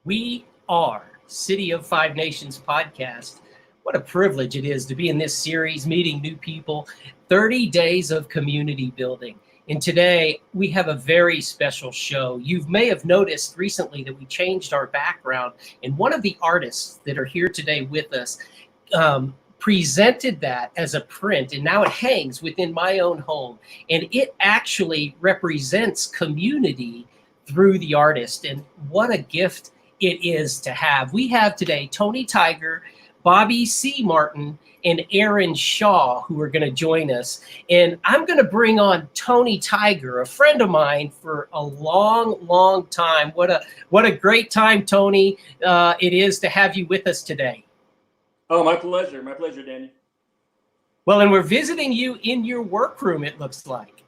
We are City of Five Nations podcast. What a privilege it is to be in this series, meeting new people, 30 days of community building. And today we have a very special show. You may have noticed recently that we changed our background, and one of the artists that are here today with us presented that as a print, and now it hangs within my own home. And it actually represents community through the artist. And what a gift it is to have. We have today Tony Tiger, Bobby C. Martin, and Erin Shaw, who are going to join us. And I'm going to bring on Tony Tiger, a friend of mine for a long time. What a great time, Tony, it is to have you with us today. Oh, my pleasure. My pleasure, Daniel. Well, and we're visiting you in your workroom, it looks like.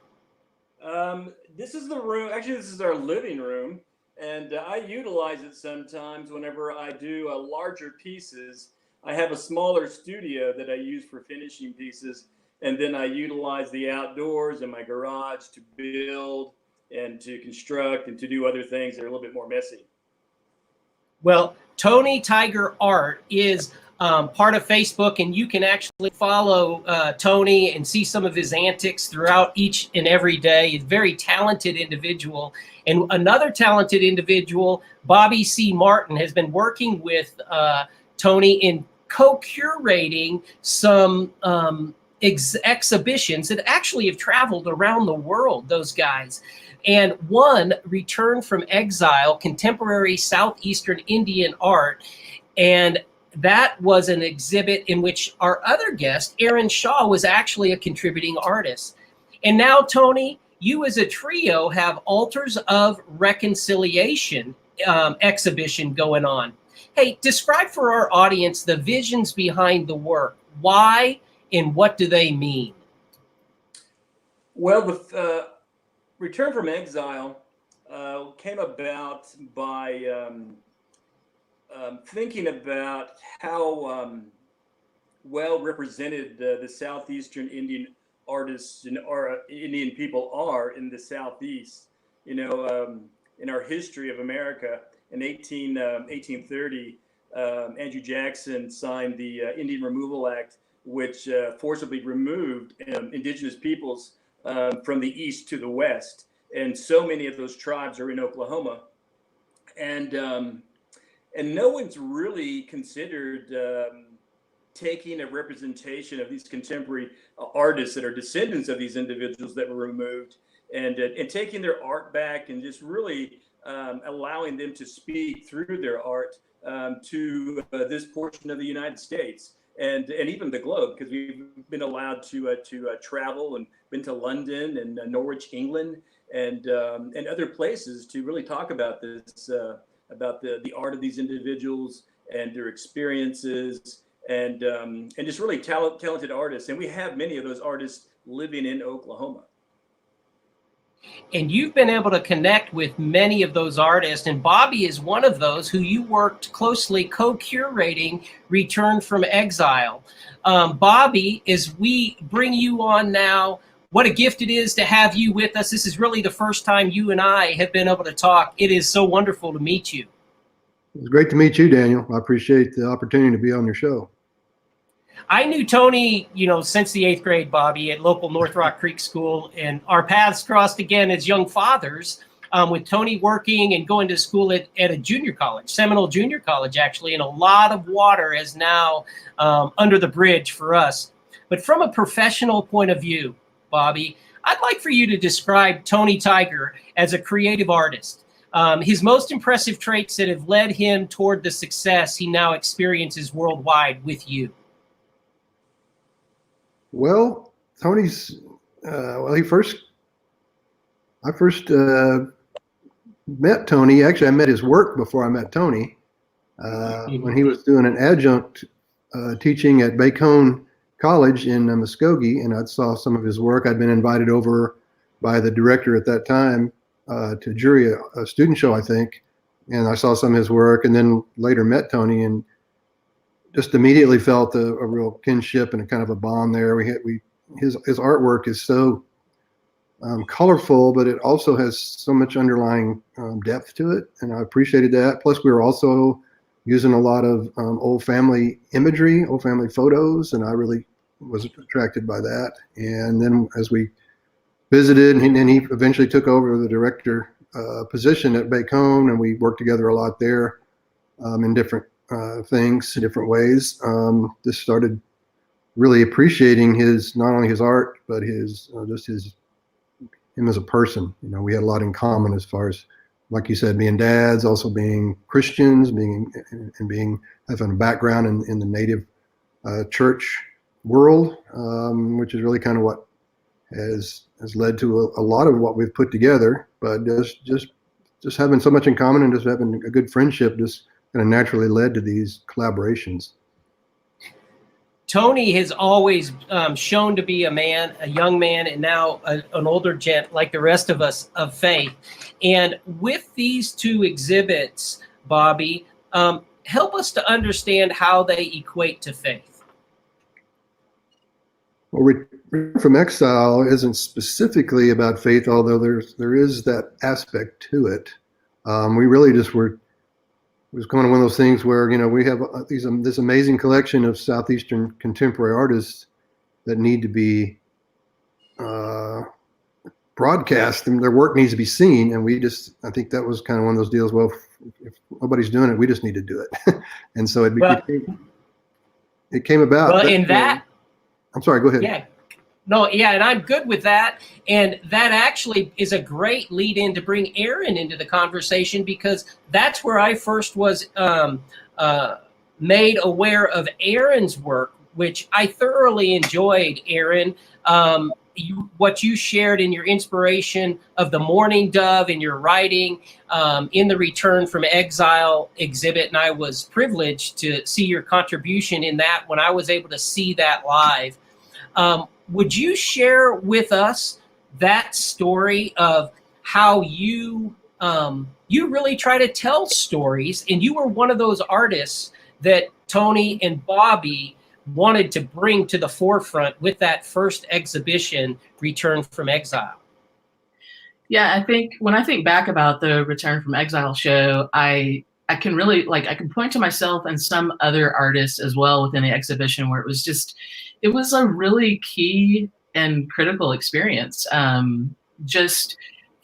This is the room. Actually, this is our living room. And I utilize it sometimes whenever I do larger pieces. I have a smaller studio that I use for finishing pieces. And then I utilize the outdoors in my garage to build and to construct and to do other things that are a little bit more messy. Well, Tony Tiger Art is part of Facebook, and you can actually follow Tony and see some of his antics throughout each and every day. He's a very talented individual. And another talented individual, Bobby C. Martin, has been working with Tony in co-curating some exhibitions that actually have traveled around the world, those guys. And one, Return from Exile, Contemporary Southeastern Indian Art. And that was an exhibit in which our other guest, Erin Shaw, was actually a contributing artist. And now, Tony, you as a trio have Altars of Reconciliation exhibition going on. Hey, describe for our audience the visions behind the work. Why and what do they mean? Well, the Return from Exile came about by thinking about how well represented the Southeastern Indian artists and Indian people are in the Southeast. You know, in our history of America, in 1830, Andrew Jackson signed the Indian Removal Act, which forcibly removed indigenous peoples from the east to the west. And so many of those tribes are in Oklahoma. And no one's really considered taking a representation of these contemporary artists that are descendants of these individuals that were removed, and taking their art back and just really allowing them to speak through their art to this portion of the United States and even the globe, because we've been allowed to travel and been to London and Norwich, England, and other places to really talk about this. About the art of these individuals and their experiences, and just really talented artists. And we have many of those artists living in Oklahoma. And you've been able to connect with many of those artists, and Bobby is one of those who you worked closely co-curating Return from Exile. Bobby, as we bring you on now, what a gift it is to have you with us. This is really the first time you and I have been able to talk. It is so wonderful to meet you. It's great to meet you, Daniel. I appreciate the opportunity to be on your show. I knew Tony, since the 8th grade, Bobby, at local North Rock Creek School, and our paths crossed again as young fathers, with Tony working and going to school at a junior college, Seminole Junior College, actually, and a lot of water is now under the bridge for us. But from a professional point of view, Bobby, I'd like for you to describe Tony Tiger as a creative artist. His most impressive traits that have led him toward the success he now experiences worldwide with you. Well, Tony's, I first met Tony. Actually, I met his work before I met Tony when he was doing an adjunct teaching at Bacone College in Muskogee, and I saw some of his work. I'd been invited over by the director at that time to jury a student show, I think, and I saw some of his work, and then later met Tony and just immediately felt a real kinship and a kind of a bond there. His artwork is so colorful, but it also has so much underlying depth to it, and I appreciated that. Plus, we were also using a lot of old family imagery, old family photos, and I really was attracted by that. And then as we visited, and then he eventually took over the director position at Bacone, and we worked together a lot there in different things, different ways. Just started really appreciating not only his art, but him as a person. You know, we had a lot in common as far as, like you said, being dads, also being Christians, having a background in the native church world, which is really kind of what has led to a lot of what we've put together. But just having so much in common and just having a good friendship just kind of naturally led to these collaborations. Tony has always shown to be a young man, and now an older gent like the rest of us of faith. And with these two exhibits, Bobby, help us to understand how they equate to faith. Well, Return from Exile isn't specifically about faith, although there is that aspect to it. We really just it was kind of one of those things where, you know, we have this amazing collection of Southeastern contemporary artists that need to be broadcast, and their work needs to be seen. And I think that was kind of one of those deals. Well, if nobody's doing it, we just need to do it. And so it came about. Well, I'm sorry, go ahead. Yeah. No, yeah, and I'm good with that. And that actually is a great lead in to bring Erin into the conversation, because that's where I first was made aware of Erin's work, which I thoroughly enjoyed, Erin. What you shared in your inspiration of the Mourning Dove in your writing in the Return from Exile exhibit. And I was privileged to see your contribution in that when I was able to see that live. Would you share with us that story of how you really try to tell stories, and you were one of those artists that Tony and Bobby wanted to bring to the forefront with that first exhibition, Return from Exile? Yeah, I think when I think back about the Return from Exile show, I can really, I can point to myself and some other artists as well within the exhibition where it was a really key and critical experience, just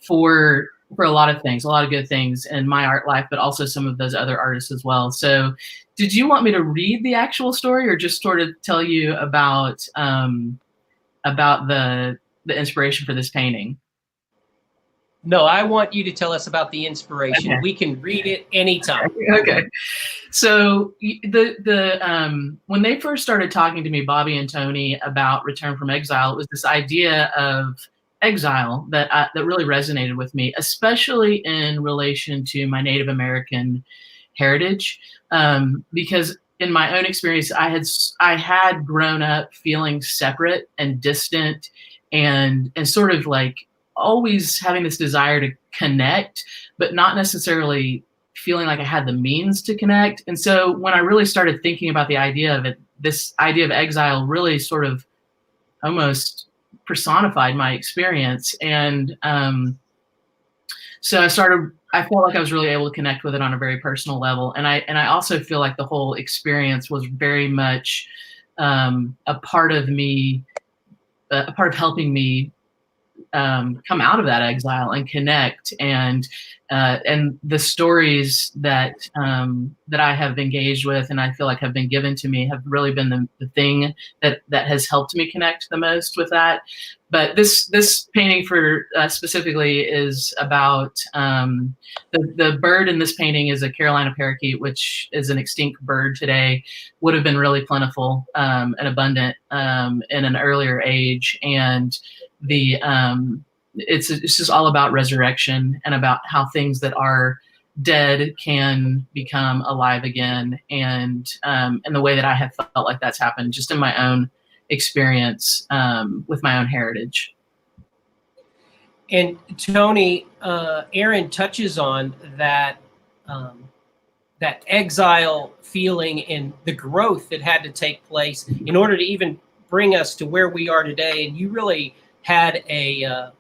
for a lot of things, a lot of good things in my art life, but also some of those other artists as well. So did you want me to read the actual story, or just sort of tell you about the inspiration for this painting? No, I want you to tell us about the inspiration. Okay. We can read it anytime. Okay. So when they first started talking to me, Bobby and Tony, about Return from Exile, it was this idea of exile that really resonated with me, especially in relation to my Native American heritage, because in my own experience, I had grown up feeling separate and distant, and sort of like always having this desire to connect, but not necessarily feeling like I had the means to connect. And so when I really started thinking about the idea of it, this idea of exile really sort of almost personified my experience. And so I felt like I was really able to connect with it on a very personal level. And I also feel like the whole experience was very much a part of me, a part of helping me come out of that exile and connect, and the stories that I have engaged with and I feel like have been given to me have really been the thing that has helped me connect the most with that. But this painting specifically is about the bird in this painting is a Carolina parakeet, which is an extinct bird today. Would have been really plentiful and abundant in an earlier age, and it's just all about resurrection and about how things that are dead can become alive again, and the way that I have felt like that's happened just in my own experience with my own heritage. And Tony, Erin touches on that that exile feeling and the growth that had to take place in order to even bring us to where we are today. And you really had a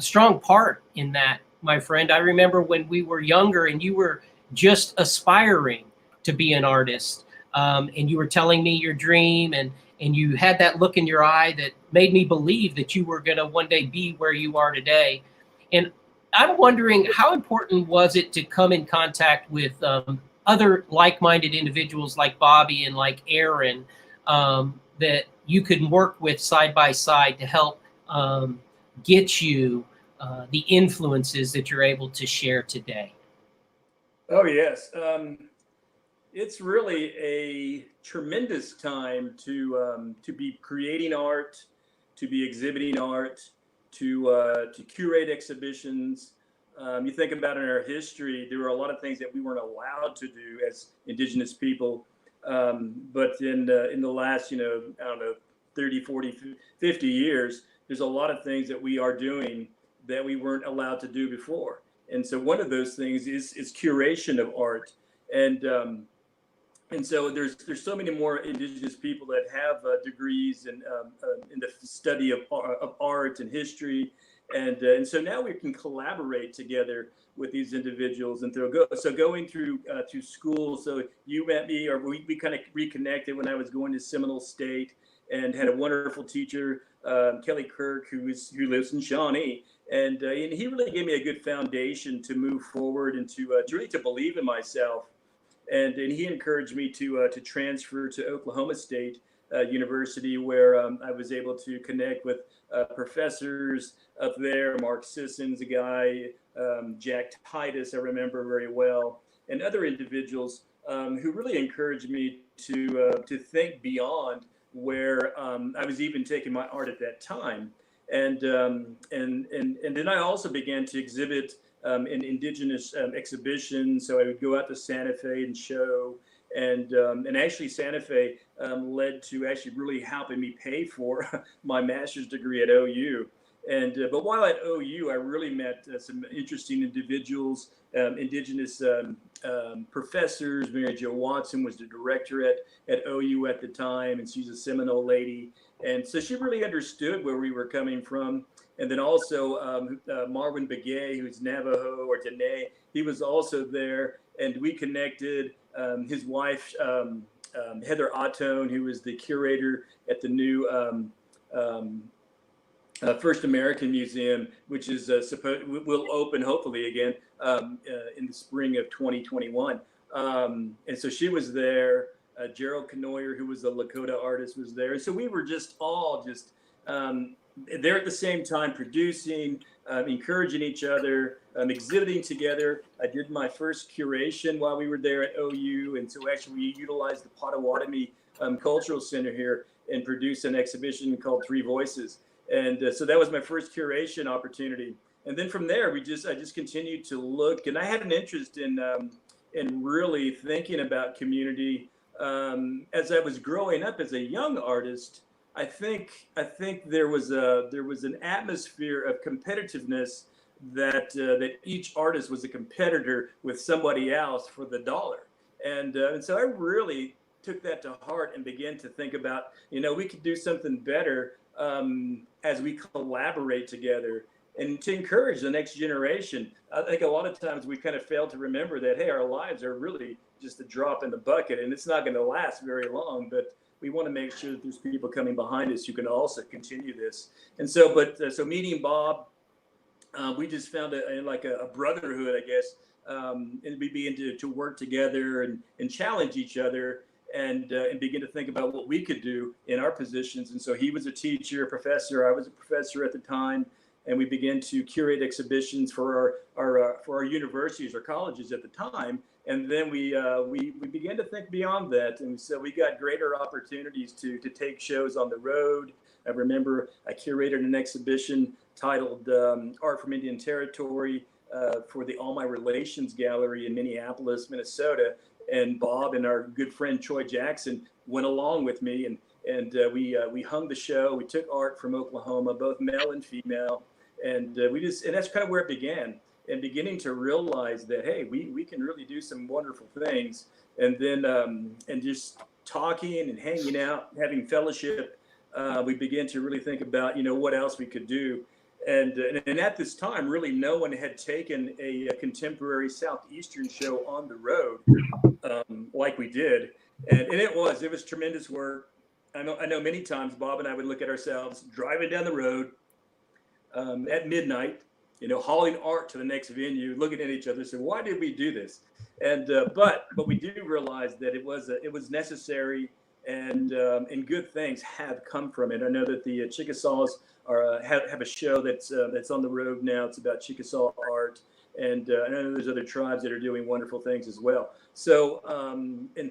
strong part in that, my friend. I remember when we were younger and you were just aspiring to be an artist, and you were telling me your dream, and you had that look in your eye that made me believe that you were going to one day be where you are today. And I'm wondering, how important was it to come in contact with other like-minded individuals like Bobby and like Erin, that you could work with side by side to help get you the influences that you're able to share today? Oh yes, it's really a tremendous time to be creating art, to be exhibiting art, to curate exhibitions. You think about in our history, there were a lot of things that we weren't allowed to do as Indigenous people. But in the last, I don't know, 30, 40, 50 years, there's a lot of things that we are doing that we weren't allowed to do before. And so one of those things is curation of art. And and so there's so many more Indigenous people that have degrees in the study of art and history, and so now we can collaborate together with these individuals and going through school. So you met me, or we kind of reconnected when I was going to Seminole State, and had a wonderful teacher, Kelly Kirk, who lives in Shawnee. And he really gave me a good foundation to move forward and to really to believe in myself. And he encouraged me to transfer to Oklahoma State University, where I was able to connect with professors up there. Mark Sisson's a guy, Jack Titus, I remember very well, and other individuals who really encouraged me to think beyond where I was even taking my art at that time. And then I also began to exhibit in Indigenous exhibitions. So I would go out to Santa Fe and show, and actually Santa Fe led to actually really helping me pay for my master's degree at OU. And but while at OU, I really met some interesting individuals, Indigenous professors. Mary Jo Watson was the director at OU at the time, and she's a Seminole lady. And so she really understood where we were coming from. And then also Marvin Begay, who's Navajo or Dene, he was also there, and we connected. His wife, Heather Ottone, who was the curator at the new First American Museum, which is will open hopefully again in the spring of 2021. And so she was there. Gerald Canoyer, who was a Lakota artist, was there. And so we were just all just there at the same time, producing, encouraging each other, exhibiting together. I did my first curation while we were there at OU. And so actually we utilized the Potawatomi Cultural Center here and produced an exhibition called Three Voices. And so that was my first curation opportunity. And then from there, I just continued to look, and I had an interest in really thinking about community. As I was growing up as a young artist, I think there was an atmosphere of competitiveness that each artist was a competitor with somebody else for the dollar, and so I really took that to heart and began to think about, we could do something better as we collaborate together and to encourage the next generation. I think a lot of times we kind of fail to remember that, hey, our lives are really just a drop in the bucket, and it's not going to last very long, but we want to make sure that there's people coming behind us who can also continue this. And so, so meeting Bob, we just found a brotherhood, I guess, and we began to work together and challenge each other, and begin to think about what we could do in our positions. And so he was a teacher, a professor. I was a professor at the time, and we began to curate exhibitions for our universities or colleges at the time. And then we began to think beyond that, and so we got greater opportunities to take shows on the road. I remember I curated an exhibition titled Art from Indian Territory for the All My Relations Gallery in Minneapolis, Minnesota. And Bob and our good friend Troy Jackson went along with me, and we hung the show. We took art from Oklahoma, both male and female, and that's kind of where it began. And beginning to realize that, hey, we can really do some wonderful things. And then and just talking and hanging out, having fellowship, we began to really think about, what else we could do. And at this time, really, no one had taken a contemporary Southeastern show on the road like we did, and it was tremendous work. I know many times Bob and I would look at ourselves driving down the road at midnight, hauling art to the next venue, looking at each other, and saying, "Why did we do this?" And but we do realize that it was necessary, and good things have come from it. I know that the Chickasaws have a show that's on the road now. It's about Chickasaw art, and I know there's other tribes that are doing wonderful things as well. So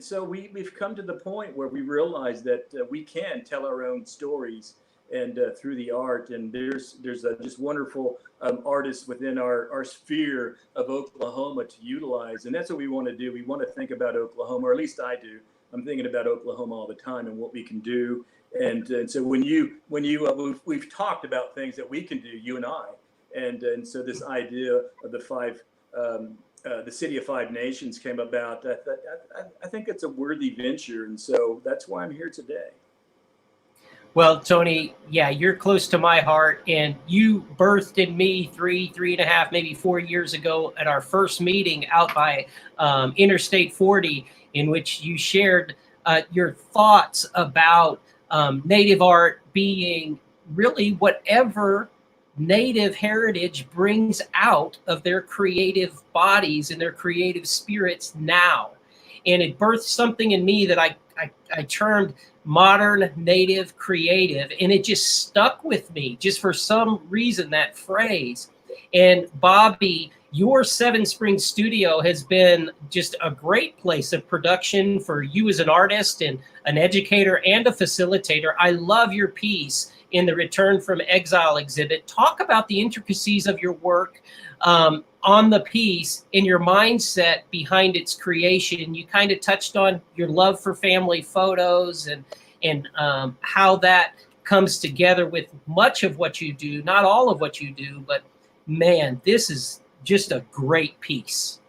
so we've come to the point where we realize that we can tell our own stories, and through the art, and there's just wonderful artists within our sphere of Oklahoma to utilize, and that's what we want to do. We want to think about Oklahoma, or at least I do. I'm thinking about Oklahoma all the time and what we can do. And so we've talked about things that we can do, you and I, and so this idea of the city of 5 nations came about. I think it's a worthy venture, and so that's why I'm here today. Well, Tony, yeah, you're close to my heart, and you birthed in me 3.5, maybe 4 years ago at our first meeting out by Interstate 40, in which you shared your thoughts about Native art being really whatever Native heritage brings out of their creative bodies and their creative spirits now. And it birthed something in me that I termed modern Native creative, and it just stuck with me just for some reason, that phrase. And Bobby, your Seven Springs studio has been just a great place of production for you as an artist and an educator and a facilitator. I love your piece in the Return from Exile exhibit. Talk about the intricacies of your work on the piece and your mindset behind its creation. You kind of touched on your love for family photos and how that comes together with much of what you do, not all of what you do, but man, this is just a great piece.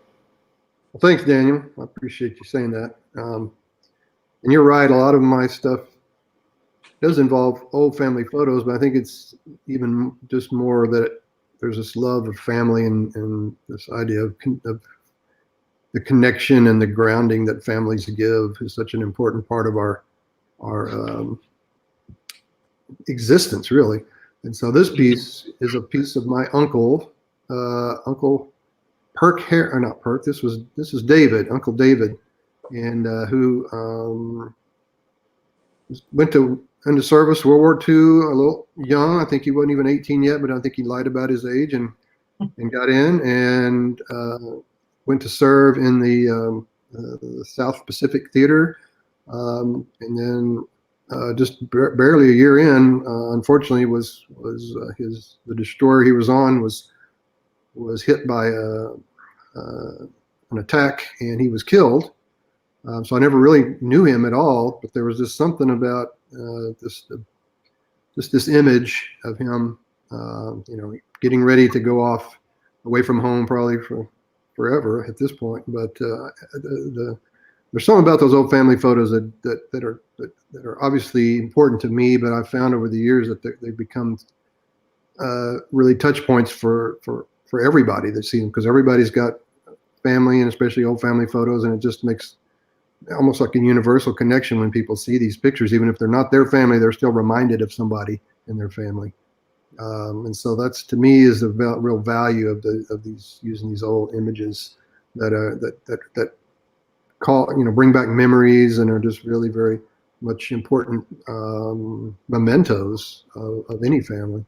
Well, thanks, Daniel. I appreciate you saying that. And you're right, a lot of my stuff does involve old family photos, but I think it's even just more that there's this love of family and this idea of the connection and the grounding that families give is such an important part of our existence, really. And so this piece is a piece of my uncle, Uncle Perk, or not Perk. This is David, Uncle David, and who went into service, World War II, a little young. I think he wasn't even 18 yet, but I think he lied about his age and got in and went to serve in the South Pacific Theater, and then just barely a year in, unfortunately, the destroyer he was on was hit by an attack, and he was killed. So I never really knew him at all, but there was just something about this image of him, getting ready to go off away from home, probably for forever at this point. But there's something about those old family photos that are obviously important to me, but I've found over the years that they've become really touch points for everybody that sees them, because everybody's got family, and especially old family photos, and it just makes almost like a universal connection when people see these pictures. Even if they're not their family, they're still reminded of somebody in their family. And so that's, to me, is the real value of these, using these old images that call, bring back memories and are just really very much important mementos of any family.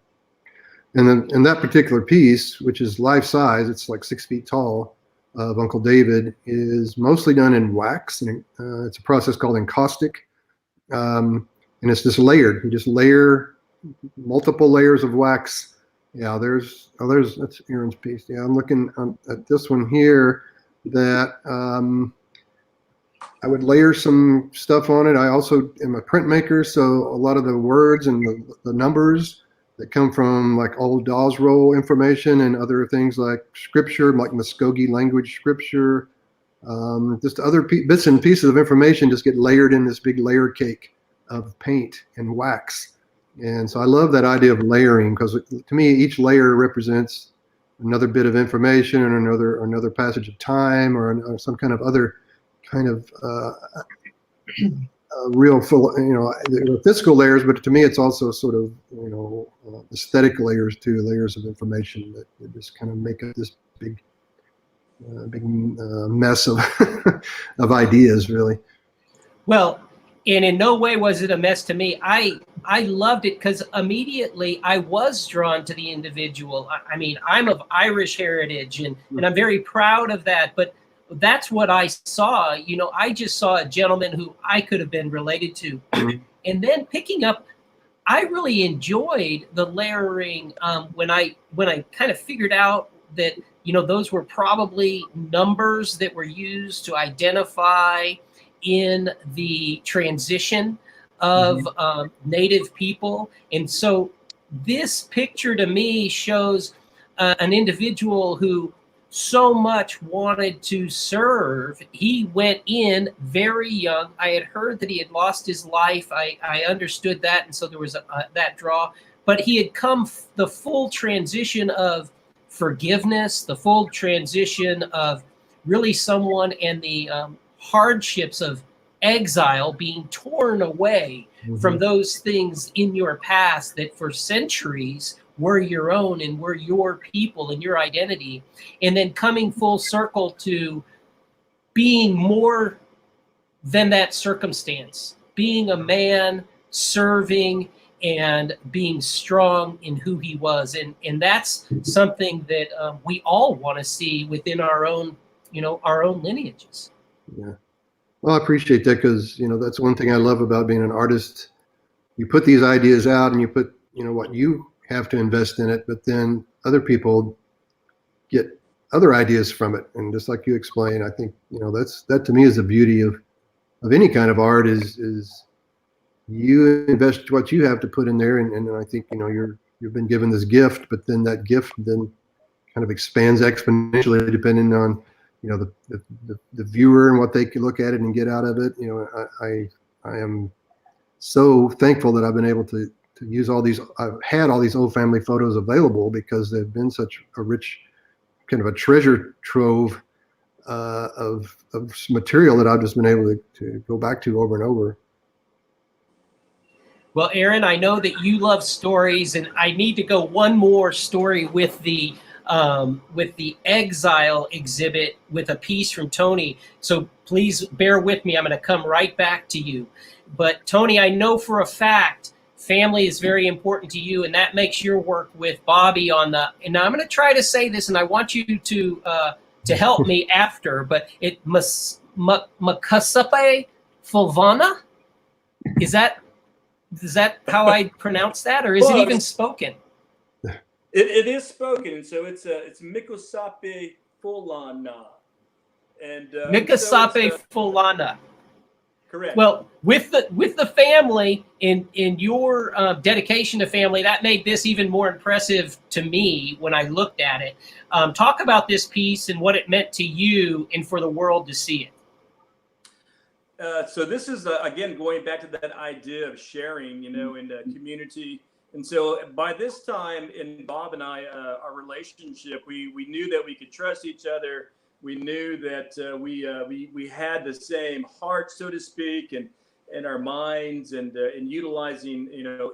And then in that particular piece, which is life size, it's like 6 feet tall, of Uncle David, is mostly done in wax, and it's a process called encaustic, and it's just layered. You just layer multiple layers of wax. Yeah, that's Erin's piece. Yeah, I'm looking at this one here that I would layer some stuff on it. I also am a printmaker, so a lot of the words and the numbers that come from like old Dawes Roll information and other things like scripture, like Muskogee language scripture, just other bits and pieces of information just get layered in this big layer cake of paint and wax. And so I love that idea of layering, because to me, each layer represents another bit of information and another passage of time, or some kind of other kind of real full, there are physical layers, but to me, it's also sort of, aesthetic layers too, layers of information that just kind of make up this big mess of of ideas, really. Well, and in no way was it a mess to me. I loved it because immediately I was drawn to the individual. I mean, I'm of Irish heritage, and I'm very proud of that. But that's what I saw. I just saw a gentleman who I could have been related to. And then picking up, I really enjoyed the layering when I kind of figured out that, those were probably numbers that were used to identify in the transition of Native people. And so this picture to me shows an individual who so much wanted to serve. He went in very young. I had heard that he had lost his life. I understood that. And so there was that draw. But he had come the full transition of forgiveness, the full transition of really someone and the hardships of exile, being torn away from those things in your past that for centuries were your own and were your people and your identity, and then coming full circle to being more than that circumstance, being a man, serving, and being strong in who he was. And that's something that we all want to see within our own lineages. Yeah. Well, I appreciate that, because, that's one thing I love about being an artist. You put these ideas out and you put, what you have to invest in it, but then other people get other ideas from it. And just like you explained, I think, that to me is the beauty of any kind of art is you invest what you have to put in there. And I think, you've been given this gift, but then that gift then kind of expands exponentially depending on, the viewer and what they can look at it and get out of it. I am so thankful that I've been able to use all these. I've had all these old family photos available because they've been such a rich, kind of a treasure trove of material that I've just been able to go back to over and over. Well, Erin, I know that you love stories, and I need to go one more story with the exile exhibit with a piece from Tony. So please bear with me. I'm going to come right back to you. But Tony, I know for a fact family is very important to you, and that makes your work with Bobby on the. And I'm going to try to say this, and I want you to help me after. But it Makasape Fulvana, is that how I pronounce that, or is it even spoken? It is spoken, and so it's Mikosape Fulana, and Mikosape Fulana. Correct. Well, with the family in your dedication to family, that made this even more impressive to me when I looked at it. Talk about this piece and what it meant to you and for the world to see it. So this is again going back to that idea of sharing, in community. And so by this time in Bob and I, our relationship, we knew that we could trust each other. We knew that we had the same heart, so to speak, and our minds, and utilizing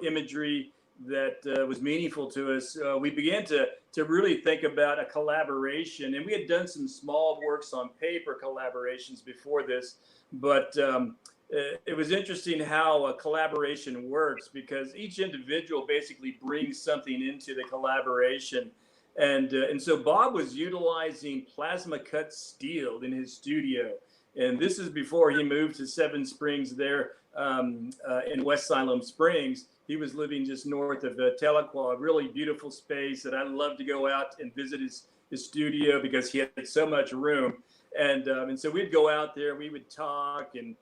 imagery that was meaningful to us. We began to really think about a collaboration, and we had done some small works on paper collaborations before this, but it was interesting how a collaboration works, because each individual basically brings something into the collaboration. And so Bob was utilizing plasma cut steel in his studio. And this is before he moved to Seven Springs there in West Siloam Springs. He was living just north of Tahlequah, a really beautiful space that I love to go out and visit his studio because he had so much room. And so we'd go out there, we would talk and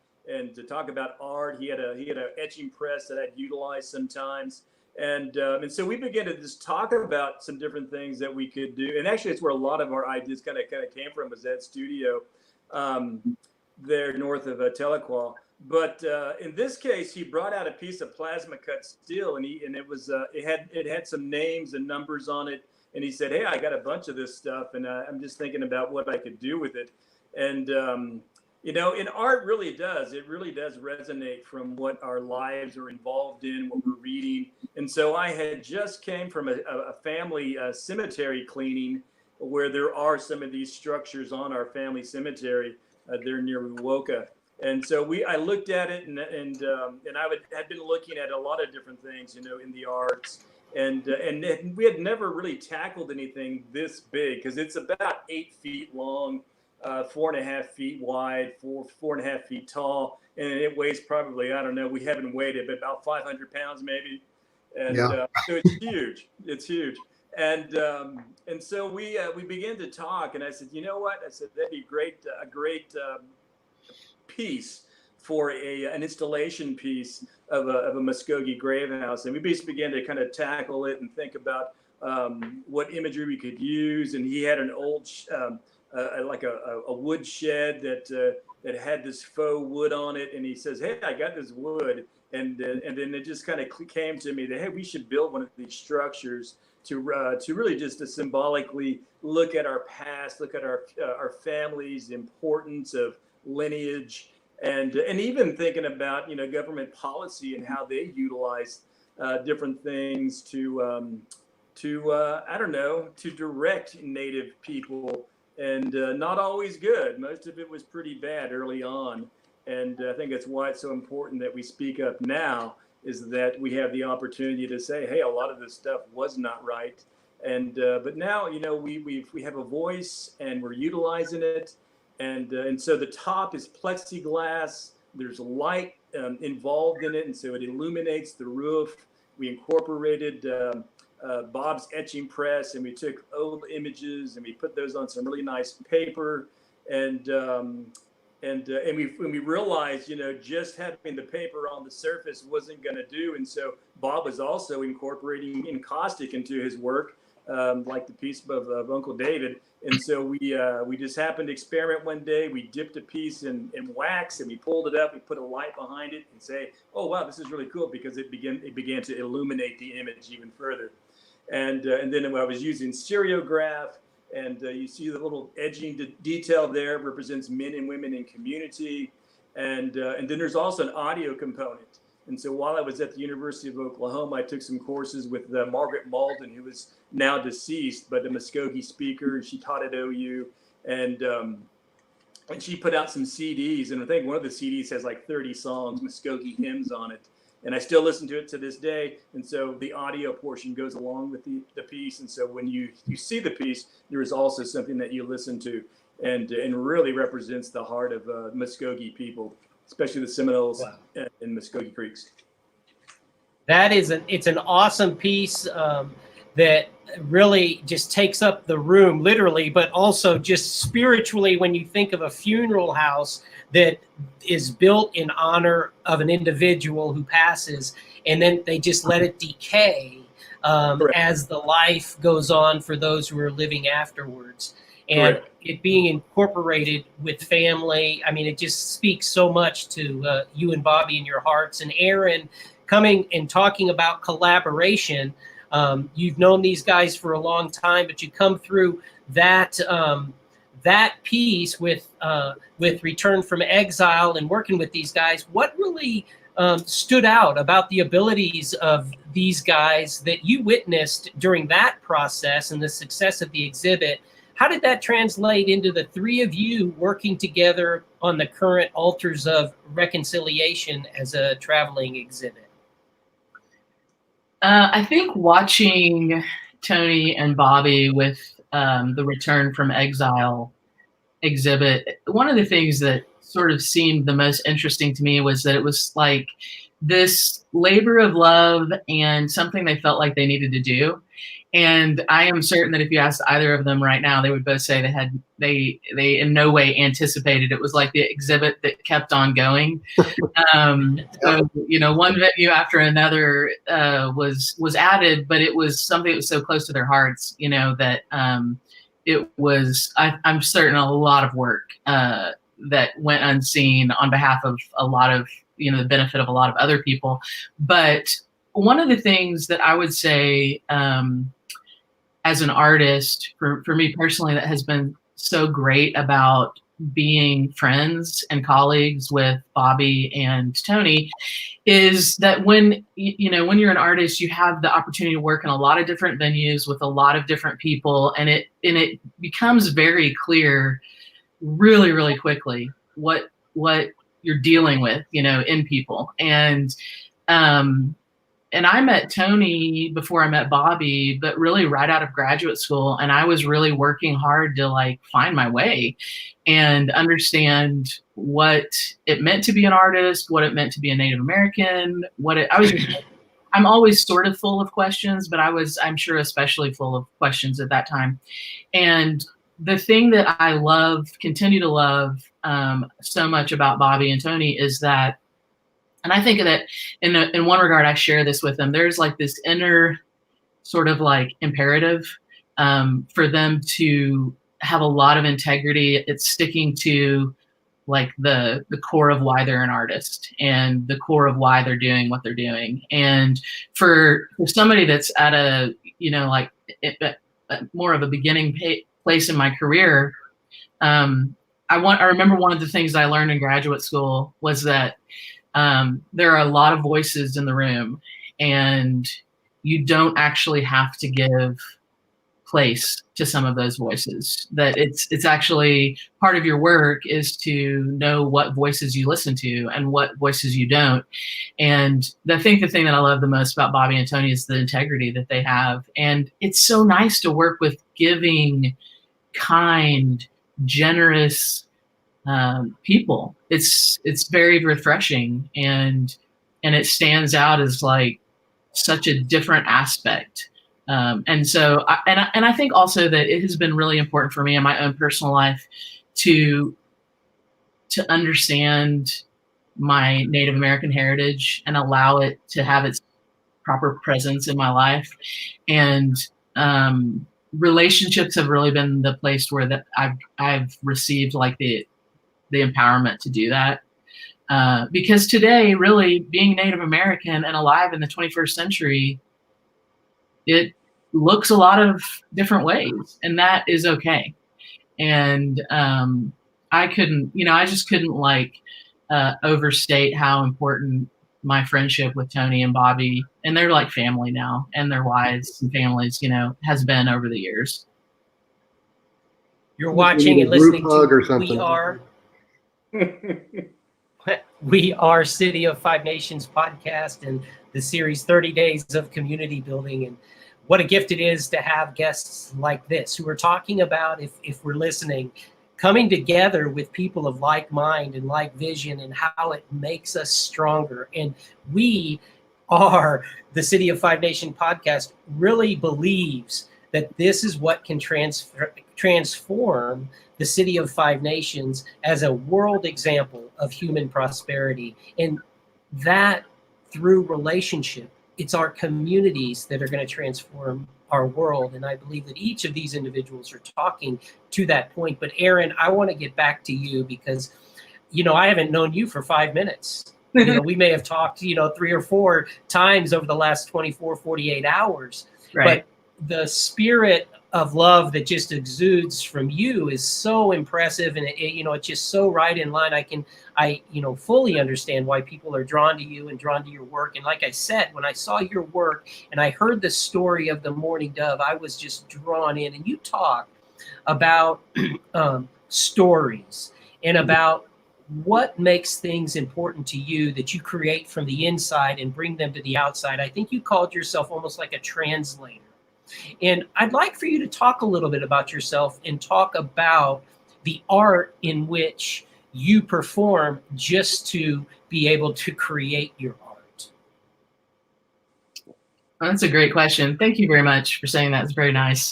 to talk about art. He had a etching press that I'd utilize sometimes. And so we began to just talk about some different things that we could do. And actually, it's where a lot of our ideas kind of came from, was that studio there north of Tahlequah. But in this case, he brought out a piece of plasma cut steel, and it had some names and numbers on it. And he said, "Hey, I got a bunch of this stuff, and I'm just thinking about what I could do with it." And and art really does. It really does resonate from what our lives are involved in, what we're reading. And so I had just came from a family cemetery cleaning, where there are some of these structures on our family cemetery. They're near Woka. And so I looked at it, and had been looking at a lot of different things, in the arts, and we had never really tackled anything this big, because it's about 8 feet long, 4.5 feet wide, 4.5 feet tall, and it weighs probably, I don't know, we haven't weighed it, but about 500 pounds maybe, and Yeah. so it's huge. It's huge. And so we began to talk, and I said, you know what? I said that'd be a great piece for an installation piece of a Muskogee grave house. And we basically began to kind of tackle it and think about what imagery we could use. And he had an old like a wood shed that had this faux wood on it, and he says, "Hey, I got this wood," and then it just kind of came to me that, hey, we should build one of these structures to really just to symbolically look at our past, look at our family's importance of lineage, and even thinking about government policy and how they utilize different things to I don't know, to direct Native people, and not always good. Most of it was pretty bad early on, and I think that's why it's so important that we speak up now, is that we have the opportunity to say, hey, a lot of this stuff was not right, and but now we have a voice, and we're utilizing it, and so the top is plexiglass. There's light involved in it, and so it illuminates the roof. We incorporated Bob's etching press, and we took old images and we put those on some really nice paper, and we realized, just having the paper on the surface wasn't going to do, and so Bob was also incorporating encaustic into his work, like the piece of Uncle David. And so we just happened to experiment one day. We dipped a piece in wax, and we pulled it up. We put a light behind it and say, "Oh wow, this is really cool," because it began to illuminate the image even further. And then I was using stereograph, and you see the little edging detail there represents men and women in community, and then there's also an audio component. And so while I was at the University of Oklahoma, I took some courses with Margaret Malden, who is now deceased, but a Muskogee speaker. She taught at OU, and she put out some CDs, and I think one of the CDs has like 30 songs, Muskogee hymns on it. And I still listen to it to this day. And so the audio portion goes along with the piece. And so when you see the piece, there is also something that you listen to, and really represents the heart of Muskogee people, especially the Seminoles. Wow. And Muskogee Creeks. It's an awesome piece that really just takes up the room, literally, but also just spiritually. When you think of a funeral house that is built in honor of an individual who passes, and then they just let it decay as the life goes on for those who are living afterwards. And Correct. It being incorporated with family, I mean, it just speaks so much to you and Bobby and your hearts. And Erin, coming and talking about collaboration, you've known these guys for a long time, but you come through that piece with Return from Exile and working with these guys. What really stood out about the abilities of these guys that you witnessed during that process and the success of the exhibit? How did that translate into the three of you working together on the current Altars of Reconciliation as a traveling exhibit? I think watching Tony and Bobby with the Return from Exile exhibit, one of the things that sort of seemed the most interesting to me was that it was like this labor of love and something they felt like they needed to do. And I am certain that if you asked either of them right now, they would both say they in no way anticipated. It was like the exhibit that kept on going. So, one venue after another was added, but it was something that was so close to their hearts, that it was, I'm certain, a lot of work that went unseen on behalf of a lot of, the benefit of a lot of other people. But one of the things that I would say, as an artist, for me personally, that has been so great about being friends and colleagues with Bobby and Tony is that when you're an artist, you have the opportunity to work in a lot of different venues with a lot of different people, and it becomes very clear really, really quickly what you're dealing with, in people. And I met Tony before I met Bobby, but really right out of graduate school. And I was really working hard to find my way and understand what it meant to be an artist, what it meant to be a Native American, I'm always sort of full of questions, but I'm sure especially full of questions at that time. And the thing that I continue to love so much about Bobby and Tony is that, and I think that in one regard, I share this with them. There's this inner sort of imperative for them to have a lot of integrity. It's sticking to the core of why they're an artist and the core of why they're doing what they're doing. And for somebody that's at a, more of a beginning place in my career, I remember one of the things I learned in graduate school was that there are a lot of voices in the room, and you don't actually have to give place to some of those voices. That it's actually part of your work is to know what voices you listen to and what voices you don't. And I think the thing that I love the most about Bobby and Tony is the integrity that they have. And it's so nice to work with giving, kind, generous people. It's very refreshing, and it stands out as such a different aspect. And so I think also that it has been really important for me in my own personal life to understand my Native American heritage and allow it to have its proper presence in my life. And relationships have really been the place where that I've received the empowerment to do that. Because today, really, being Native American and alive in the 21st century, it looks a lot of different ways, and that is okay. And I just couldn't overstate how important my friendship with Tony and Bobby, and they're like family now, and their wives and families, has been over the years. You're watching and listening to We Are City of Five Nations podcast and the series 30 Days of Community Building. And what a gift it is to have guests like this who are talking about, if we're listening, coming together with people of like mind and like vision and how it makes us stronger. And we are the City of Five Nation podcast really believes that this is what can transform the City of Five Nations as a world example of human prosperity. And that through relationship, it's our communities that are going to transform our world. And I believe that each of these individuals are talking to that point. But Erin, I want to get back to you because, I haven't known you for 5 minutes. We may have talked, 3 or 4 times over the last 24, 48 hours. Right. But the spirit of love that just exudes from you is so impressive, and it's just so right in line. I fully understand why people are drawn to you and drawn to your work. And like I said, when I saw your work and I heard the story of the mourning dove, I was just drawn in. And you talk about stories and about what makes things important to you that you create from the inside and bring them to the outside. I think you called yourself almost like a translator. And I'd like for you to talk a little bit about yourself and talk about the art in which you perform just to be able to create your art. Well, that's a great question. Thank you very much for saying that. It's very nice.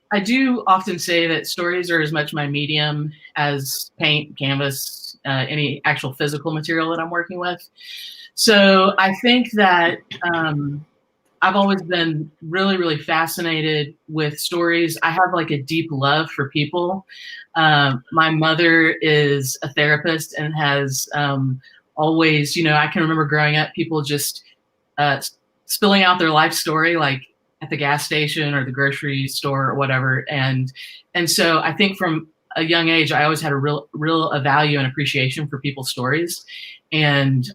I do often say that stories are as much my medium as paint, canvas, any actual physical material that I'm working with. So I think that I've always been really, really fascinated with stories. I have like a deep love for people. My mother is a therapist and has always, I can remember growing up, people just uh, spilling out their life story, like at the gas station or the grocery store or whatever. And so I think from a young age, I always had a real value and appreciation for people's stories. And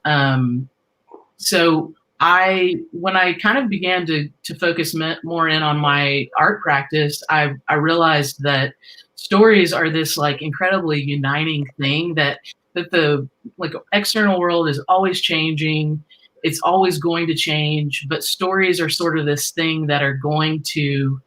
so when I kind of began to focus more in on my art practice, I realized that stories are this like incredibly uniting thing that the like external world is always changing. It's always going to change, but stories are sort of this thing that are going to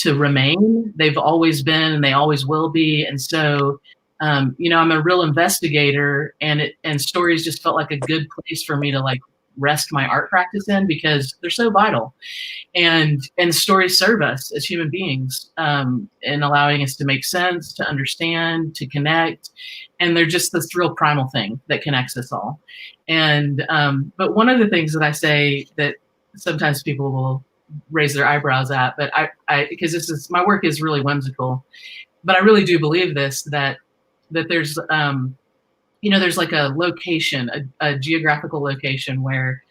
remain. They've always been and they always will be. And so I'm a real investigator, and stories just felt like a good place for me to like rest my art practice in, because they're so vital, and stories serve us as human beings, in allowing us to make sense, to understand, to connect, and they're just this real primal thing that connects us all. And but one of the things that I say that sometimes people will raise their eyebrows at, but I because my work is really whimsical, but I really do believe this, that there's there's like a location, a geographical location where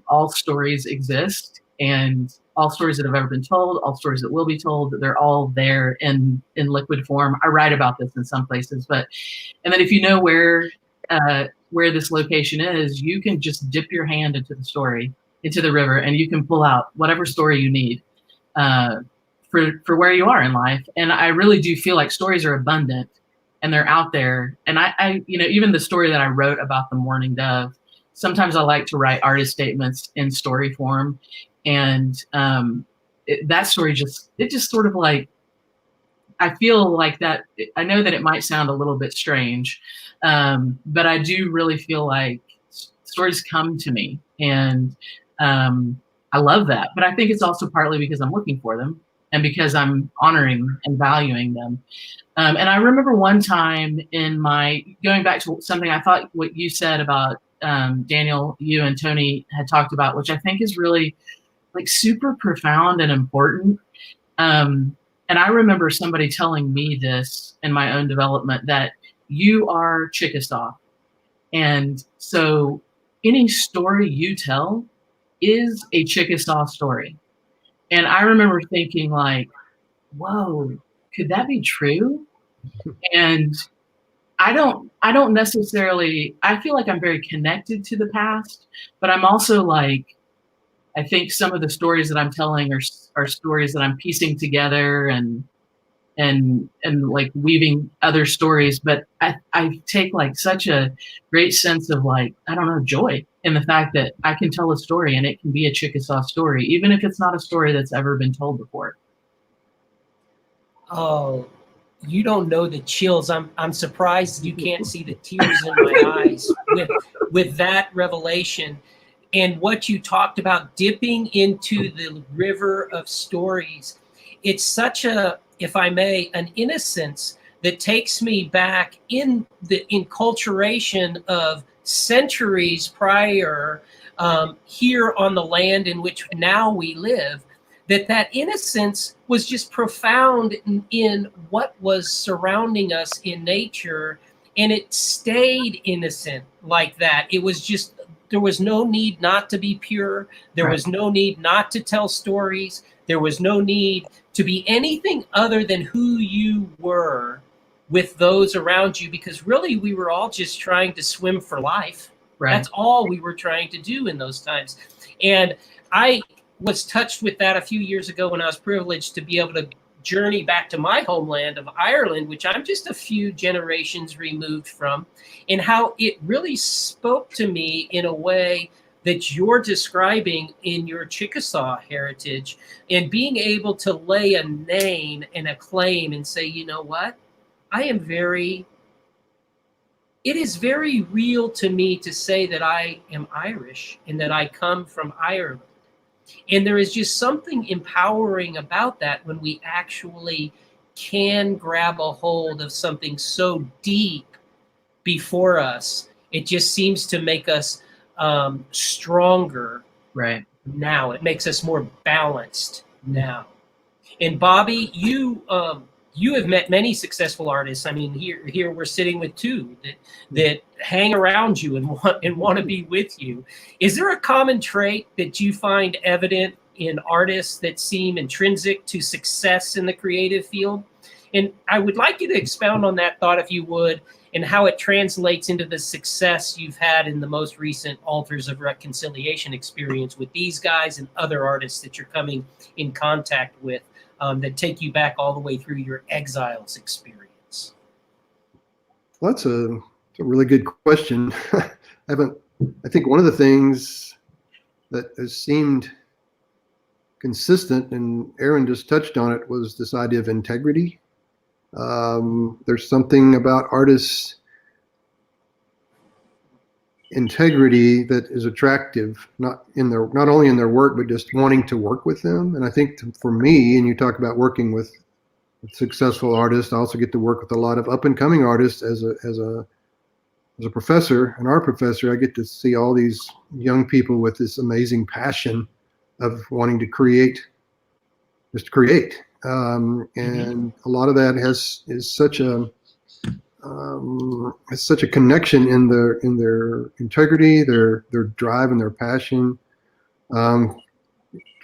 all stories exist, and all stories that have ever been told, all stories that will be told, they're all there in liquid form. I write about this in some places, and then if you know where this location is, you can just dip your hand into the story, into the river, and you can pull out whatever story you need for where you are in life. And I really do feel like stories are abundant and they're out there. And I even the story that I wrote about the mourning dove, sometimes I like to write artist statements in story form. And that story just sort of like, I feel like that. I know that it might sound a little bit strange, but I do really feel like stories come to me, and I love that. But I think it's also partly because I'm looking for them and because I'm honoring and valuing them. And I remember one time going back to something I thought what you said about Daniel, you and Tony had talked about, which I think is really like super profound and important. And I remember somebody telling me this in my own development, that you are Chickasaw. And so any story you tell is a Chickasaw story. And I remember thinking like, whoa, could that be true? And I don't necessarily, I feel like I'm very connected to the past, but I'm also like, I think some of the stories that I'm telling are stories that I'm piecing together and like weaving other stories. But I take like such a great sense of like, I don't know, joy in the fact that I can tell a story and it can be a Chickasaw story, even if it's not a story that's ever been told before. Oh, you don't know the chills. I'm surprised you can't see the tears in my eyes with that revelation. And what you talked about, dipping into the river of stories, it's such a, if I may, an innocence that takes me back in the enculturation of centuries prior, here on the land in which now we live. That innocence was just profound in what was surrounding us in nature, and it stayed innocent like that. It was just, there was no need not to be pure. There was no need not to tell stories. There was no need to be anything other than who you were with those around you, because really we were all just trying to swim for life. Right. That's all we were trying to do in those times. And I was touched with that a few years ago when I was privileged to be able to journey back to my homeland of Ireland, which I'm just a few generations removed from, and how it really spoke to me in a way that you're describing in your Chickasaw heritage, and being able to lay a name and a claim and say, you know what, it is very real to me to say that I am Irish and that I come from Ireland. And there is just something empowering about that when we actually can grab a hold of something so deep before us. It just seems to make us stronger. Right. now. It makes us more balanced now. And Bobby, you have met many successful artists. I mean, here we're sitting with two that hang around you and want to be with you. Is there a common trait that you find evident in artists that seem intrinsic to success in the creative field? And I would like you to expound on that thought, if you would, and how it translates into the success you've had in the most recent Altars of Reconciliation experience with these guys and other artists that you're coming in contact with, that take you back all the way through your exiles experience. Well, that's a really good question. I think one of the things that has seemed consistent, and Erin just touched on it, was this idea of integrity. There's something about artists' integrity that is attractive, not only in their work, but just wanting to work with them. And I think for me, and you talk about working with successful artists, I also get to work with a lot of up and coming artists as a professor, an art professor. I get to see all these young people with this amazing passion of wanting to create. And a lot of that is such a connection in their integrity, their drive, and their passion. To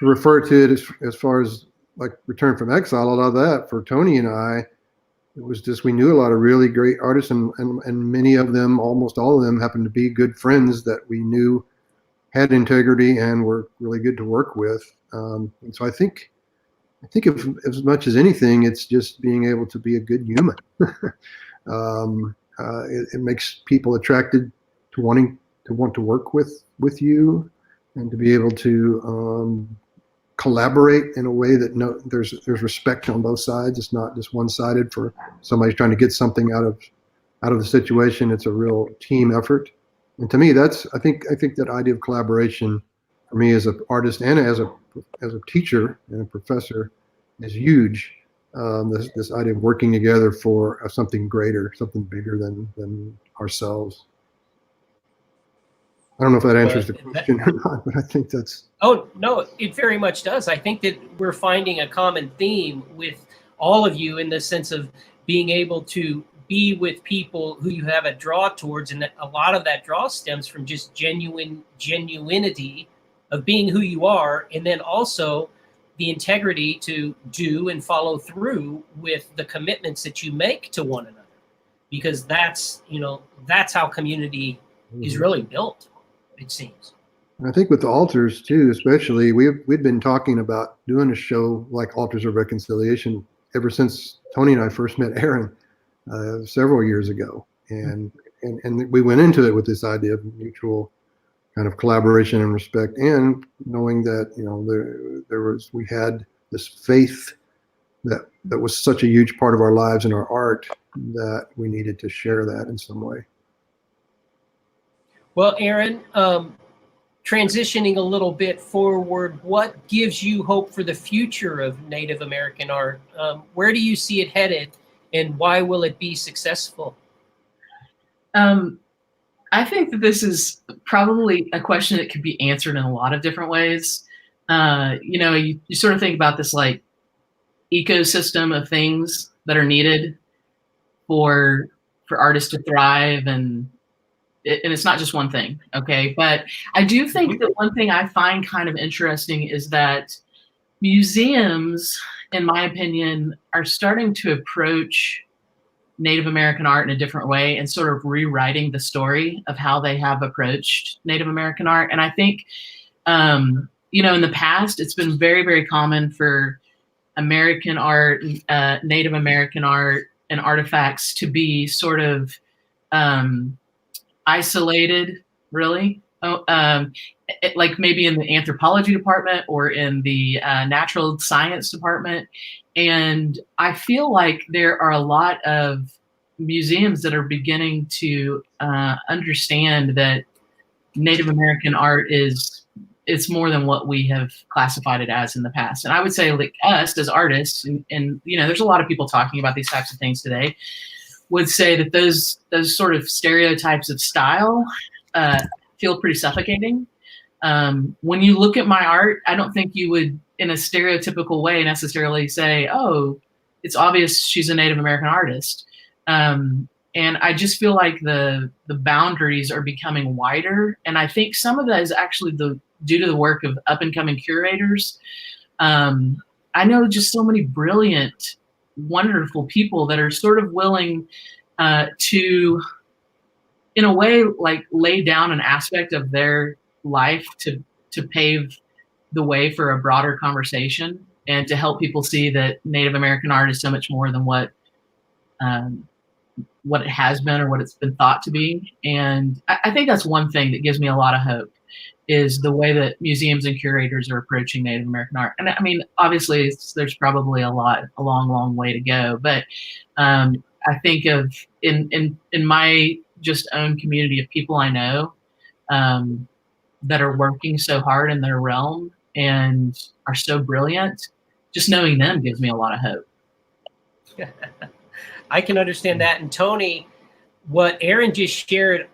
refer to it as far as like Return from Exile, a lot of that for Tony and I, it was just, we knew a lot of really great artists, and many of them, almost all of them, happened to be good friends that we knew had integrity and were really good to work with. And so I think if, as much as anything, it's just being able to be a good human. It makes people attracted to want to work with you, and to be able to collaborate in a way that there's respect on both sides. It's not just one-sided for somebody trying to get something out of the situation. It's a real team effort. And to me, I think that idea of collaboration for me as an artist and as a teacher and a professor is huge. This idea of working together for something greater, something bigger than ourselves. I don't know if that answers the question or not, but I think that's... Oh, no, it very much does. I think that we're finding a common theme with all of you in the sense of being able to be with people who you have a draw towards, and a lot of that draw stems from just genuinity of being who you are, and then also the integrity to do and follow through with the commitments that you make to one another, because that's how community is really built, it seems. And I think with the Altars too, especially, we'd been talking about doing a show like Altars of Reconciliation ever since Tony and I first met Erin several years ago, and we went into it with this idea of mutual kind of collaboration and respect, and knowing that we had this faith that was such a huge part of our lives and our art, that we needed to share that in some way. Well, Erin, transitioning a little bit forward, what gives you hope for the future of Native American art? Where do you see it headed, and why will it be successful? I think that this is probably a question that could be answered in a lot of different ways. You sort of think about this like ecosystem of things that are needed for artists to thrive, and it's not just one thing, okay? But I do think that one thing I find kind of interesting is that museums, in my opinion, are starting to approach Native American art in a different way, and sort of rewriting the story of how they have approached Native American art. And I think, in the past, it's been very, very common for American art, Native American art, and artifacts to be sort of isolated, really. Like maybe in the anthropology department or in the natural science department. And I feel like there are a lot of museums that are beginning to understand that Native American art it's more than what we have classified it as in the past. And I would say, like, us as artists, and there's a lot of people talking about these types of things today, would say that those sort of stereotypes of style feel pretty suffocating. When you look at my art, I don't think you would, in a stereotypical way, necessarily say, "Oh, it's obvious she's a Native American artist." And I just feel like the boundaries are becoming wider, and I think some of that is actually due to the work of up and coming curators. I know just so many brilliant, wonderful people that are sort of willing to, in a way, like lay down an aspect of their life to pave the way for a broader conversation and to help people see that Native American art is so much more than um, what it has been or what it's been thought to be. And I think that's one thing that gives me a lot of hope, is the way that museums and curators are approaching Native American art. And I mean, obviously, there's probably a long way to go. But I think of in my just own community of people I know that are working so hard in their realm and are so brilliant. Just knowing them gives me a lot of hope. I can understand that. And Tony, what Erin just shared,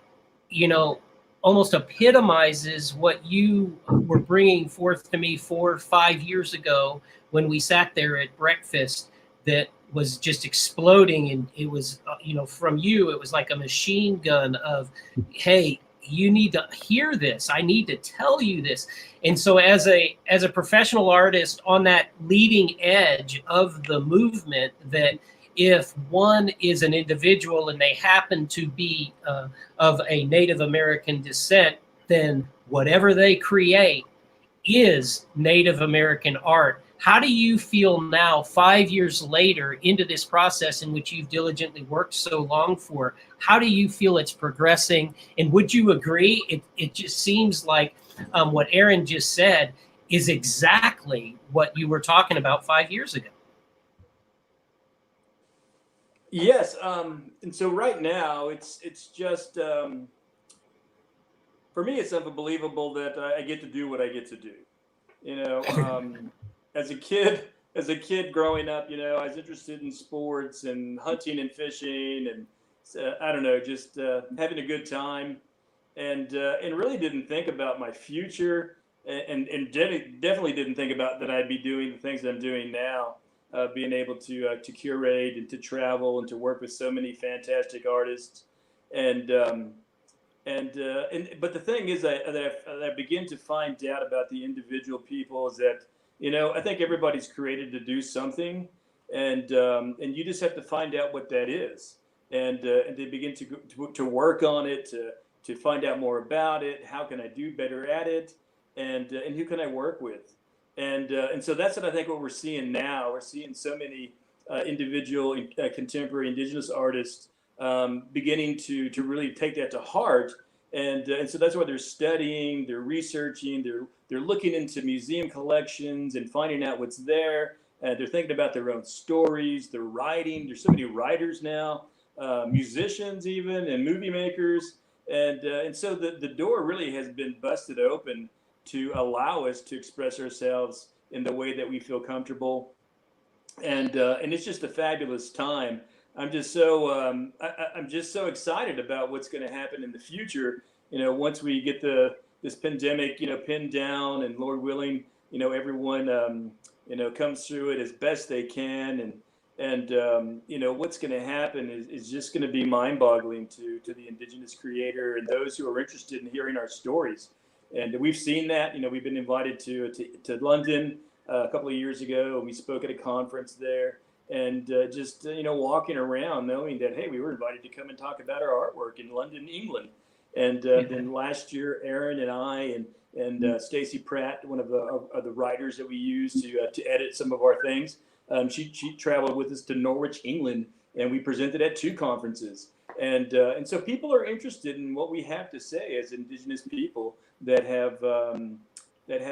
almost epitomizes what you were bringing forth to me 4 or 5 years ago when we sat there at breakfast, that was just exploding. And it was, from you, it was like a machine gun of, hey, you need to hear this. I need to tell you this. And so as a professional artist on that leading edge of the movement, that if one is an individual and they happen to be of a Native American descent, then whatever they create is Native American art. How do you feel now, 5 years later, into this process in which you've diligently worked so long for? How do you feel it's progressing? And would you agree? It just seems like what Erin just said is exactly what you were talking about 5 years ago. Yes, and so right now it's just for me it's unbelievable that I get to do what I get to do. As a kid growing up, I was interested in sports and hunting and fishing, and I don't know, just having a good time, and really didn't think about my future, and definitely didn't think about that I'd be doing the things that I'm doing now. Being able to curate and to travel and to work with so many fantastic artists, and but the thing is that I begin to find out about the individual people is that I think everybody's created to do something, and you just have to find out what that is, and they begin to work on it, to find out more about it. How can I do better at it, and who can I work with? And so that's what I think what we're seeing now. We're seeing so many individual contemporary indigenous artists beginning to really take that to heart. And so that's why they're studying, they're researching, they're looking into museum collections and finding out what's there. They're thinking about their own stories, they're writing. There's so many writers now, musicians even, and movie makers. And so the door really has been busted open to allow us to express ourselves in the way that we feel comfortable, and it's just a fabulous time. I'm just so I'm just so excited about what's going to happen in the future. Once we get this pandemic, pinned down, and Lord willing, everyone comes through it as best they can, and what's going to happen is just going to be mind-boggling to the indigenous creator and those who are interested in hearing our stories. And we've seen that. We've been invited to London a couple of years ago, and we spoke at a conference there. And just walking around, knowing that, hey, we were invited to come and talk about our artwork in London, England. And then last year, Erin and I and Stacey Pratt, one of the writers that we use to edit some of our things, she traveled with us to Norwich, England, and we presented at 2 conferences. And so people are interested in what we have to say as indigenous people that have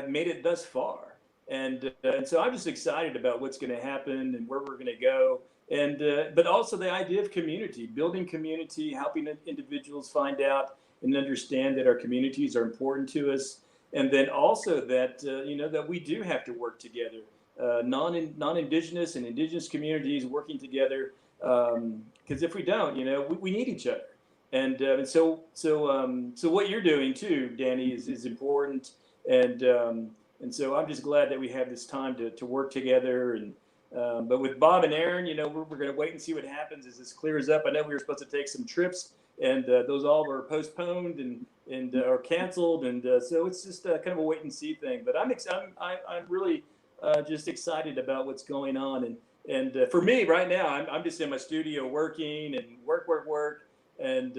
made it thus far, and so I'm just excited about what's going to happen and where we're going to go, and but also the idea of community, building community, helping individuals find out and understand that our communities are important to us, and then also that that we do have to work together, non-indigenous and indigenous communities working together, because if we don't, we need each other. And so what you're doing too, Danny, is important. And so I'm just glad that we have this time to work together. And but with Bob and Erin, we're going to wait and see what happens as this clears up. I know we were supposed to take some trips, and those all were postponed and or canceled, and so it's just kind of a wait and see thing. But I'm really just excited about what's going on. And for me right now, I'm just in my studio working and work, and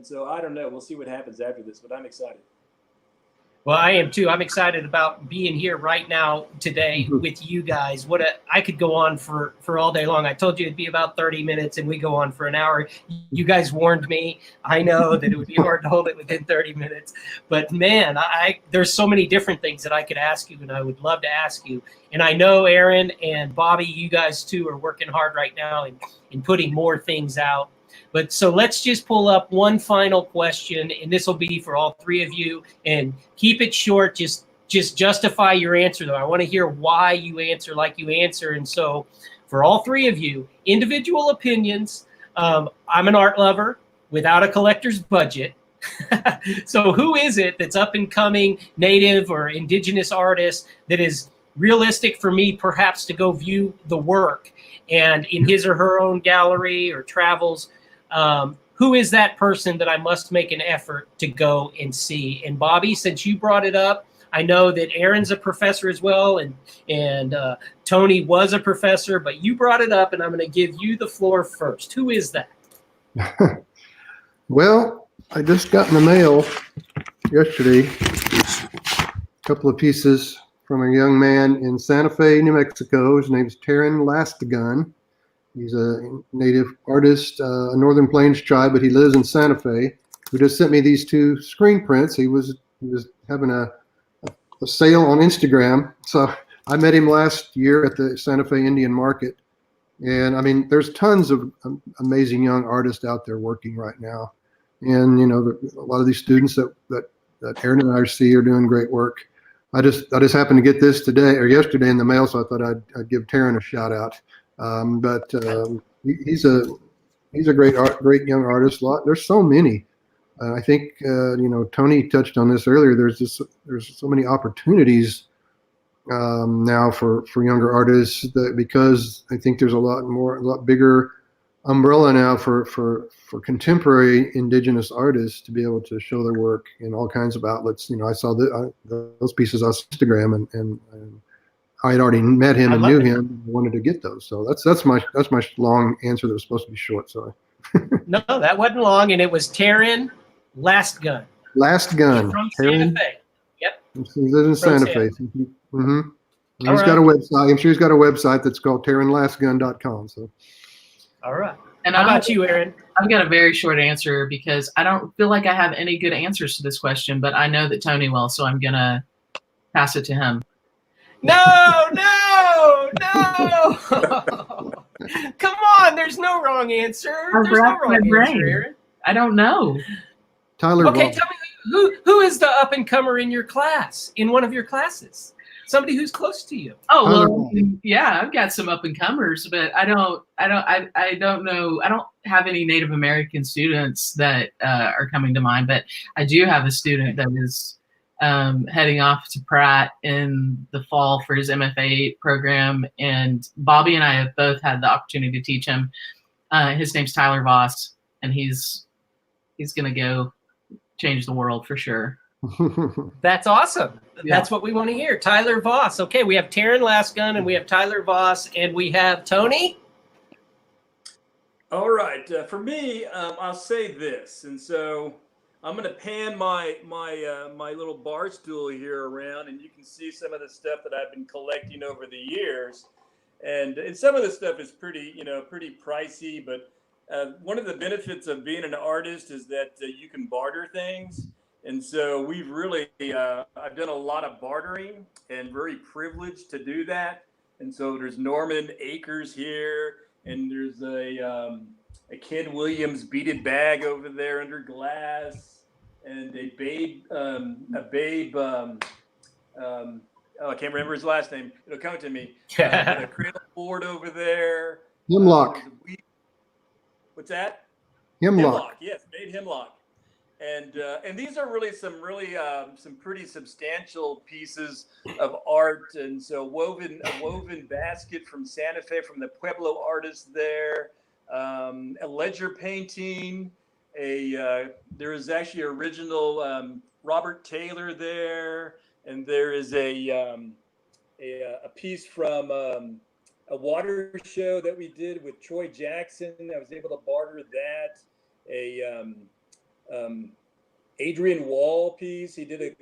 so I don't know. We'll see what happens after this, but I'm excited. Well, I am too. I'm excited about being here right now today with you guys. I could go on for all day long. I told you it'd be about 30 minutes, and we go on for an hour. You guys warned me. I know that it would be hard to hold it within 30 minutes. But man, there's so many different things that I could ask you, and I would love to ask you. And I know Erin and Bobby, you guys too are working hard right now in putting more things out. But so let's just pull up one final question, and this will be for all three of you. And keep it short. Just justify your answer, though. I want to hear why you answer like you answer. And so for all three of you, individual opinions. I'm an art lover without a collector's budget. So who is it that's up and coming native or indigenous artist that is realistic for me perhaps to go view the work and in his or her own gallery or travels? Who is that person that I must make an effort to go and see? And Bobby, since you brought it up, I know that Erin's a professor as well, and Tony was a professor, but you brought it up, and I'm going to give you the floor first. Who is that? Well, I just got in the mail yesterday a couple of pieces from a young man in Santa Fe, New Mexico. His name's Erin Lastgun. He's a native artist, a Northern Plains tribe, but he lives in Santa Fe. Who just sent me these two screen prints. He was having a sale on Instagram. So I met him last year at the Santa Fe Indian Market. And I mean, there's tons of amazing young artists out there working right now. And, a lot of these students that Erin and I see are doing great work. I just happened to get this today or yesterday in the mail, so I thought I'd give Erin a shout out. But he's a great young artist. There's so many. I think Tony touched on this earlier. There's so many opportunities now for younger artists because I think there's a lot bigger umbrella now for contemporary indigenous artists to be able to show their work in all kinds of outlets. I saw those pieces on Instagram and I had already met him and knew him and wanted to get those. So that's my long answer that was supposed to be short. Sorry. No, that wasn't long, and it was Erin Lastgun. Lastgun. From Santa Fe. Yep. He lives in Santa Fe. Mm-hmm. He's got a website. I'm sure he's got a website that's called TerinLastgun.com. So. All right. And how about you, Erin? I've got a very short answer because I don't feel like I have any good answers to this question, but I know that Tony will, so I'm gonna pass it to him. No. Come on, there's no wrong answer. There's no wrong answer, Erin. I don't know. Tyler. Okay, tell me who is the up and comer in your class, in one of your classes? Somebody who's close to you. Oh, well, yeah, I've got some up and comers, but I don't know. I don't have any Native American students that are coming to mind, but I do have a student that is heading off to Pratt in the fall for his MFA program, and Bobby and I have both had the opportunity to teach him. His name's Tyler Voss, and he's gonna go change the world for sure. That's awesome. Yeah. That's what we want to hear. Tyler Voss. Okay, we have Erin Lastgun, and we have Tyler Voss, and we have Tony. All right, for me, I'll say this, and so I'm going to pan my little bar stool here around, and you can see some of the stuff that I've been collecting over the years, and some of the stuff is pretty pricey, but one of the benefits of being an artist is that you can barter things. And so we've really, I've done a lot of bartering and very privileged to do that. And so there's Norman Akers here, and there's a Ken Williams beaded bag over there under glass, and a babe, I can't remember his last name. It'll come to me. A cradle board over there. Hemlock. What's that? Hemlock. Yes, made hemlock. And these are really some pretty substantial pieces of art. And so a woven basket from Santa Fe from the Pueblo artist there, a ledger painting, there is actually original Robert Taylor there, and there is a piece from a water show that we did with Troy Jackson. I was able to barter that. Adrian Wall piece. He did a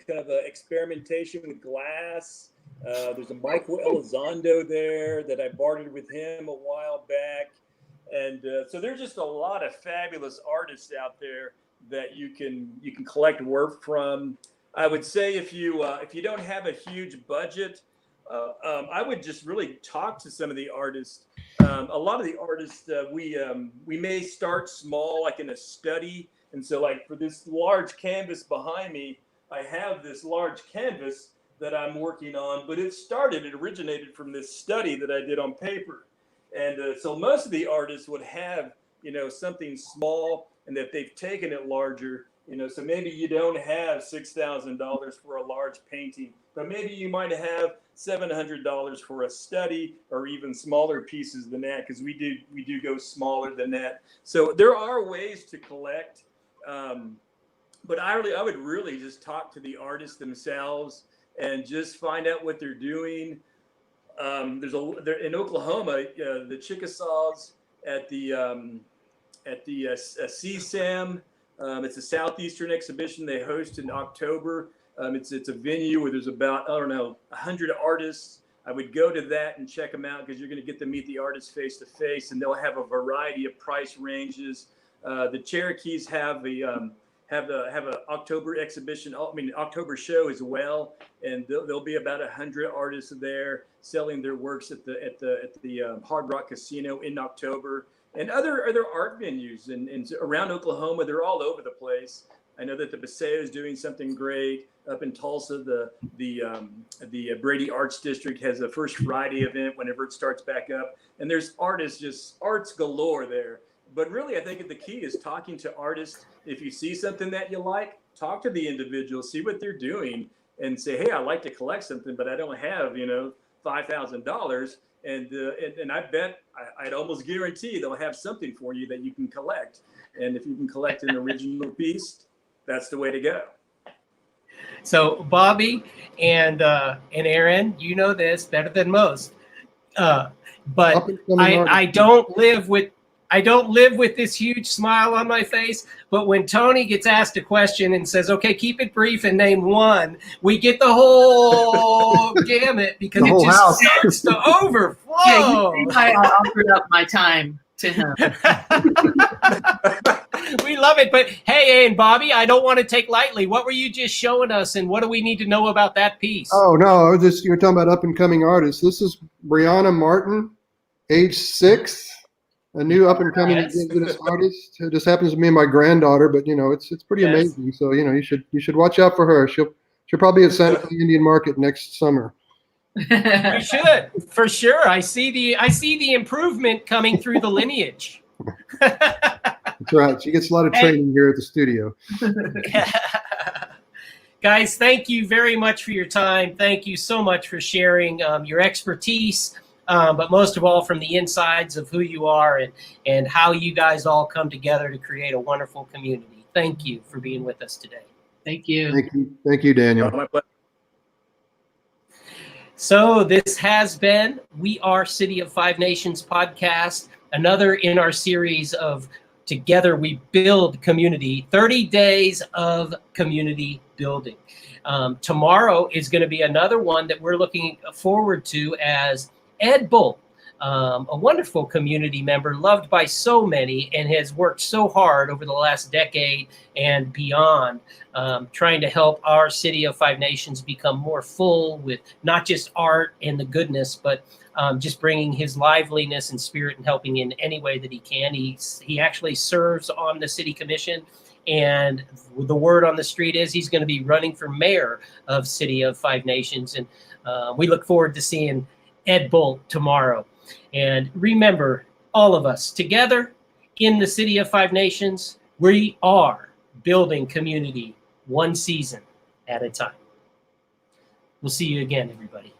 kind of a experimentation with glass. There's a Michael Elizondo there that I bartered with him a while back. And so there's just a lot of fabulous artists out there that you can collect work from. I would say if you don't have a huge budget, I would just really talk to some of the artists. A lot of the artists, we may start small, like in a study. And so like for this large canvas behind me, I have this large canvas that I'm working on, but it originated from this study that I did on paper. And so most of the artists would have, something small, and that they've taken it larger, so maybe you don't have $6,000 for a large painting, but maybe you might have $700 for a study, or even smaller pieces than that, because we do go smaller than that. So there are ways to collect, but I would really just talk to the artists themselves and just find out what they're doing. They're in Oklahoma, the Chickasaws at the CSAM. It's a Southeastern exhibition they host in October. It's a venue where there's about, 100 artists. I would go to that and check them out, because you're going to get to meet the artists face to face, and they'll have a variety of price ranges. The Cherokees have an October exhibition, October show as well, and there'll be about 100 artists there selling their works at the Hard Rock Casino in October, and other art venues and around Oklahoma. They're all over the place. I know that the Paseo is doing something great up in Tulsa. The Brady Arts District has a First Friday event whenever it starts back up, and there's arts galore there. But really, I think the key is talking to artists. If you see something that you like, talk to the individual, see what they're doing, and say, hey, I'd like to collect something, but I don't have, $5,000. And I bet, I'd almost guarantee they'll have something for you that you can collect. And if you can collect an original piece, that's the way to go. So Bobby and Erin, you know this better than most, but I don't live with this huge smile on my face. But when Tony gets asked a question and says, "Okay, keep it brief and name one," we get the whole gamut, because it just starts to overflow. Yeah, I offered up my time to him. We love it. But hey, and Bobby, I don't want to take lightly. What were you just showing us, and what do we need to know about that piece? Oh, no, you were talking about up-and-coming artists. This is Brianna Martin, age 6, a new up-and-coming indigenous artist. It just happens to be my granddaughter, but, it's pretty amazing. So, you should watch out for her. She'll probably be at Santa Fe Indian Market next summer. You should, for sure. I see the improvement coming through the lineage. That's right. She gets a lot of training here at the studio. Guys, thank you very much for your time. Thank you so much for sharing your expertise, but most of all from the insides of who you are and how you guys all come together to create a wonderful community. Thank you for being with us today. Thank you. Thank you, Daniel. My pleasure. So this has been We Are City of Five Nations podcast, another in our series of Together We Build Community, 30 days of community building. Tomorrow is going to be another one that we're looking forward to as Ed Bull, a wonderful community member, loved by so many, and has worked so hard over the last decade and beyond, trying to help our City of Five Nations become more full with not just art and the goodness, but just bringing his liveliness and spirit and helping in any way that he can. He actually serves on the city commission, and the word on the street is he's going to be running for mayor of City of Five Nations. And we look forward to seeing Ed Bull tomorrow. And remember, all of us together in the City of Five Nations, we are building community one season at a time. We'll see you again, everybody.